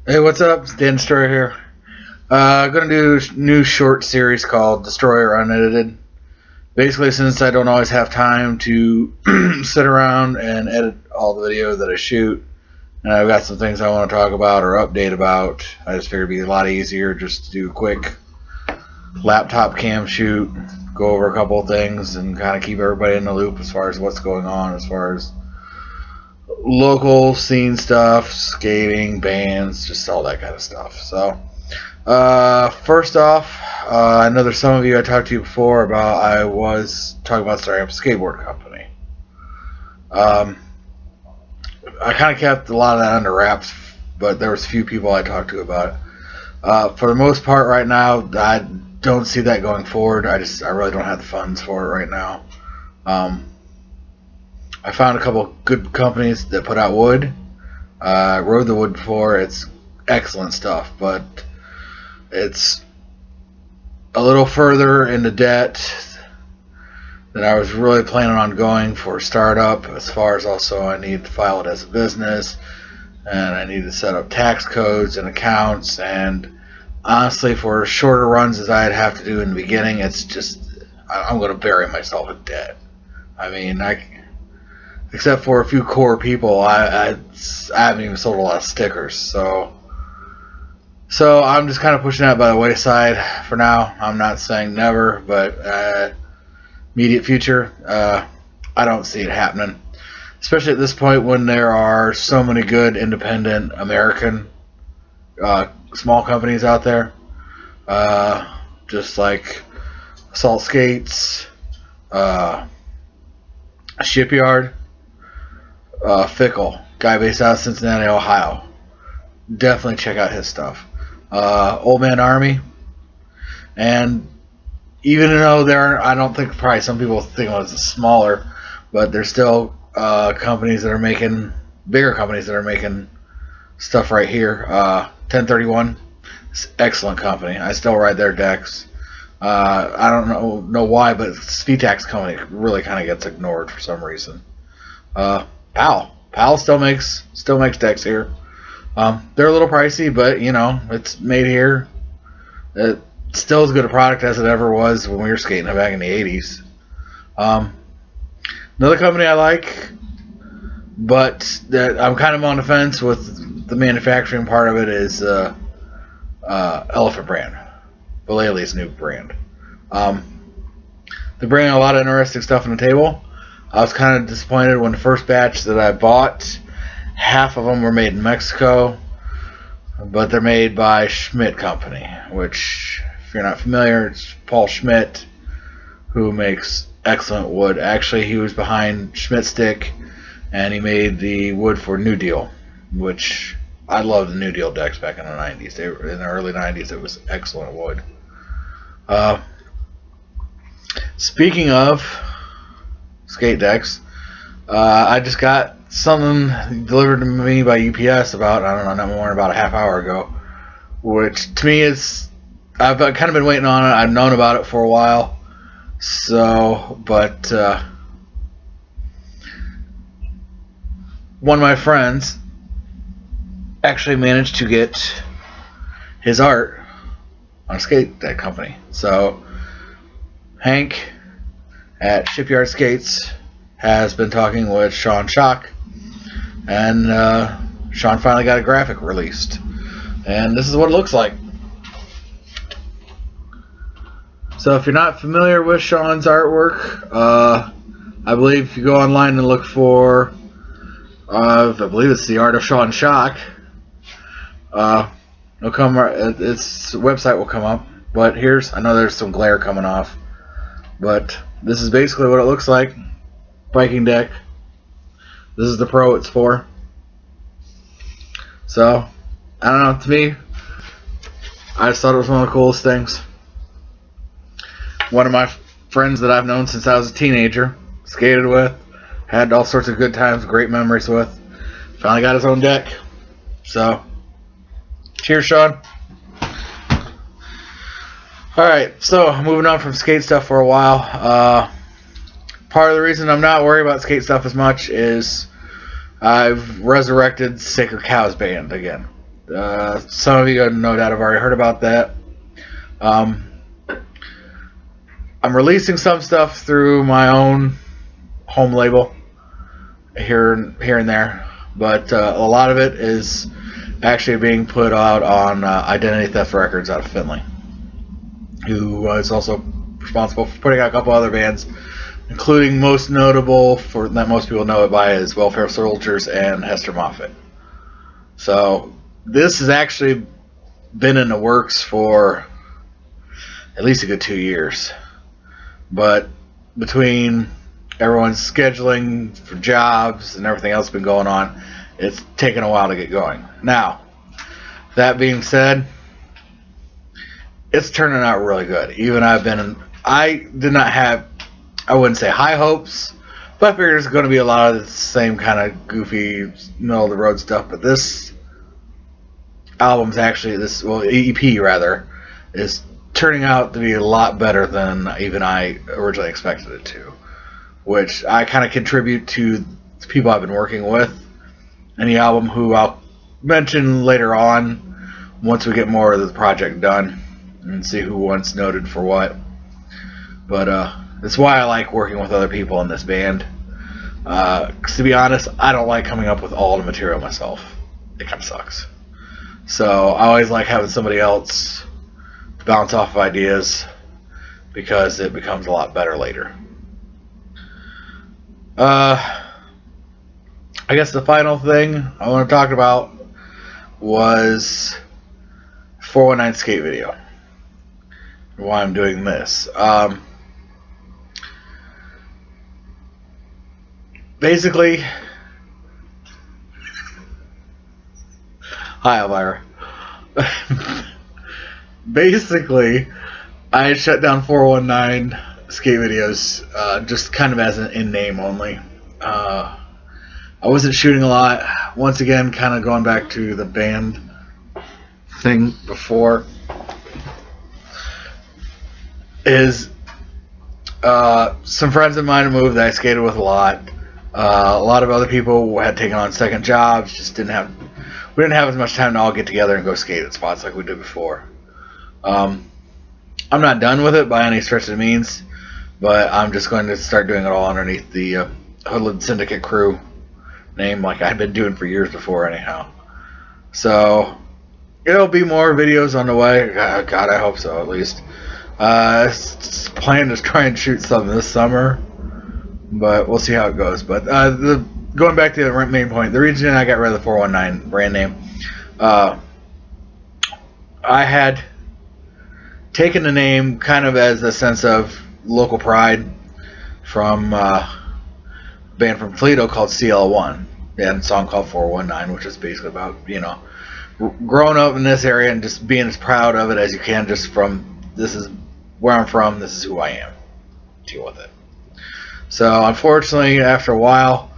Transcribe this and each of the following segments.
Hey, what's up? It's Dan Destroyer here. Gonna do a new short series called Destroyer Unedited. Basically, since I don't always have time to sit around and edit all the video that I shoot, and I've got some things I want to talk about or update about, I just figured it'd be a lot easier just to do a quick laptop cam shoot, go over a couple of things, and kind of keep everybody in the loop as far as what's going on, as far as local scene stuff, skating, bands, just all that kind of stuff. So, first off, I know there's some of you I talked to before about. I was talking about starting up a skateboard company. I kind of kept a lot of that under wraps, but there was a few people I talked to about it. For the most part, right now, I don't see that going forward. I really don't have the funds for it right now. I found a couple good companies that put out wood. I rode the wood before. It's excellent stuff, but it's a little further into debt than I was really planning on going for a startup. As far as also I need to file it as a business, and I need to set up tax codes and accounts. And honestly, for shorter runs as I'd have to do in the beginning, it's just I'm going to bury myself in debt. I mean, except for a few core people, I haven't even sold a lot of stickers. So I'm just kind of pushing that by the wayside for now. I'm not saying never, but immediate future, I don't see it happening. Especially at this point when there are so many good independent American small companies out there, just like Assault Skates, Shipyard. Fickle, guy based out of Cincinnati, Ohio. Definitely check out his stuff. Old Man Army. And even though I don't think probably some people think it was smaller, but there's still companies that are making, bigger companies that are making stuff right here. 1031, excellent company. I still ride their decks. I don't know why, but Speedtax company really kind of gets ignored for some reason. Pal still makes decks here. They're a little pricey, but you know, it's made here. It's still as good a product as it ever was when we were skating back in the 80s. Another company I like, but that I'm kind of on the fence with the manufacturing part of it is Elephant Brand, Valle's new brand. They're bringing a lot of interesting stuff on the table. I was kind of disappointed when the first batch that I bought, half of them were made in Mexico, but they're made by Schmidt Company, which, if you're not familiar, it's Paul Schmidt, who makes excellent wood. Actually, he was behind Schmidt Stick, and he made the wood for New Deal, which I loved the New Deal decks back in the 90s. In the early 90s, it was excellent wood. Speaking of skate decks, I just got something delivered to me by UPS about, I don't know, not more than about a half hour ago, which to me is, I've kind of been waiting on it. I've known about it for a while, but one of my friends actually managed to get his art on a skate deck company. So Hank at Shipyard Skates has been talking with Sean Schock, and Sean finally got a graphic released, and this is what it looks like. So if you're not familiar with Sean's artwork, I believe if you go online and look for I believe it's The Art of Sean Schock, it'll come, its website will come up. But I know there's some glare coming off, but this is basically what it looks like. Biking deck. This is the Pro it's for. So, I don't know, to me, I just thought it was one of the coolest things. One of my friends that I've known since I was a teenager, skated with, had all sorts of good times, great memories with, finally got his own deck. So, cheers, Sean. Alright, so moving on from skate stuff for a while. Part of the reason I'm not worried about skate stuff as much is I've resurrected Sacred Cows Band again. Some of you no doubt have already heard about that. I'm releasing some stuff through my own home label here and there, but a lot of it is actually being put out on Identity Theft Records out of Findlay, who is also responsible for putting out a couple other bands, including most notable for that most people know it by is Welfare Soldiers and Hester Moffitt. So this has actually been in the works for at least a good 2 years, but between everyone's scheduling for jobs and everything else been going on, it's taken a while to get going. Now, that being said, it's turning out really good. I did not have, I wouldn't say high hopes, but I figured it's going to be a lot of the same kind of goofy, middle of the road stuff. But this album's actually, EP rather, is turning out to be a lot better than even I originally expected it to, which I kind of contribute to the people I've been working with in the album, who I'll mention later on once we get more of the project done and see who once noted for what. But that's why I like working with other people in this band. 'Cause to be honest, I don't like coming up with all the material myself. It kind of sucks. So I always like having somebody else to bounce off of ideas, because it becomes a lot better later. I guess the final thing I want to talk about was 419 Skatevideo. Why I'm doing this. Basically, hi Elvira. Basically, I shut down 419 Skatevideos just kind of as an in name only. I wasn't shooting a lot. Once again, kind of going back to the band thing before, is some friends of mine moved that I skated with a lot. A lot of other people had taken on second jobs, we didn't have as much time to all get together and go skate at spots like we did before. I'm not done with it by any stretch of the means, but I'm just going to start doing it all underneath the Hoodlum Syndicate crew name, like I've been doing for years before anyhow. So it'll be more videos on the way. God, I hope so, at least. Plan to try and shoot some this summer, but we'll see how it goes. But going back to the main point, the reason I got rid of the 419 brand name, I had taken the name kind of as a sense of local pride from a band from Toledo called CL1. They had a song called 419, which is basically about, growing up in this area and just being as proud of it as you can, just from, this is where I'm from, this is who I am. Deal with it. So unfortunately, after a while,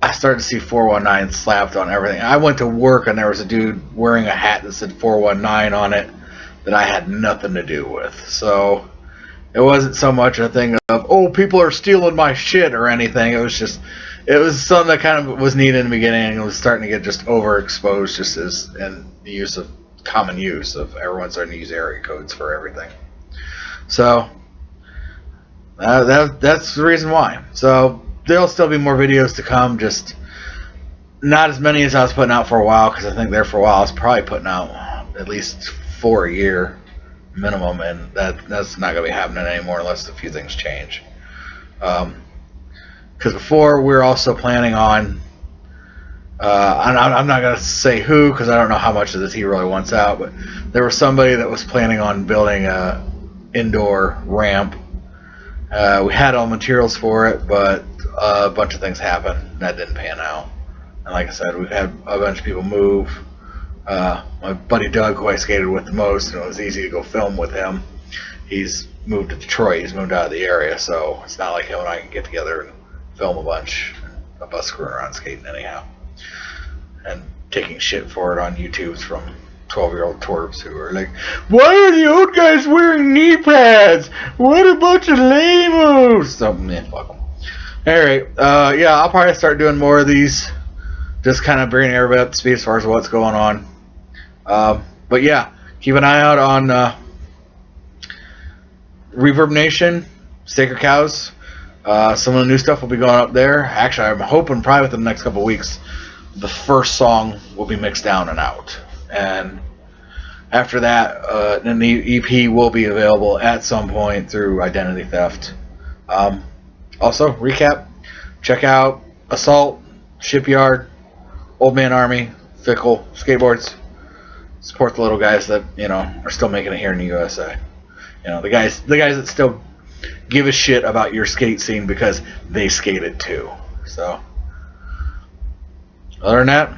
I started to see 419 slapped on everything. I went to work and there was a dude wearing a hat that said 419 on it that I had nothing to do with. So it wasn't so much a thing of, oh, people are stealing my shit or anything. It was just, it was something that kind of was needed in the beginning, and it was starting to get just overexposed, just as in the use of common use of everyone starting to use area codes for everything. So that's the reason why. So there'll still be more videos to come, just not as many as I was putting out for a while, because I think there for a while I was probably putting out at least 4 a year minimum, and that's not going to be happening anymore unless a few things change. Because before we were also planning on, I'm not going to say who, because I don't know how much of this he really wants out, but there was somebody that was planning on building a indoor ramp. We had all materials for it, but a bunch of things happened that didn't pan out. And like I said, we've had a bunch of people move. My buddy Doug, who I skated with the most, and it was easy to go film with him, he's moved to Detroit. He's moved out of the area, so it's not like him and I can get together and film a bunch of us screwing around skating anyhow, and taking shit for it on YouTube from 12-year-old twerps who are like, why are the old guys wearing knee pads? What a bunch of lame-os. So, man, fuck them. Alright, yeah, I'll probably start doing more of these, just kind of bringing everybody up to speed as far as what's going on. But yeah, keep an eye out on Reverb Nation, Sacred Cows. Some of the new stuff will be going up there. Actually, I'm hoping probably within the next couple of weeks, the first song will be mixed down and out. And after that, then the EP will be available at some point through Identity Theft. Also, recap, check out Assault, Shipyard, Old Man Army, Fickle, Skateboards. Support the little guys that, are still making it here in the USA. The guys that still give a shit about your skate scene because they skated too. So, other than that,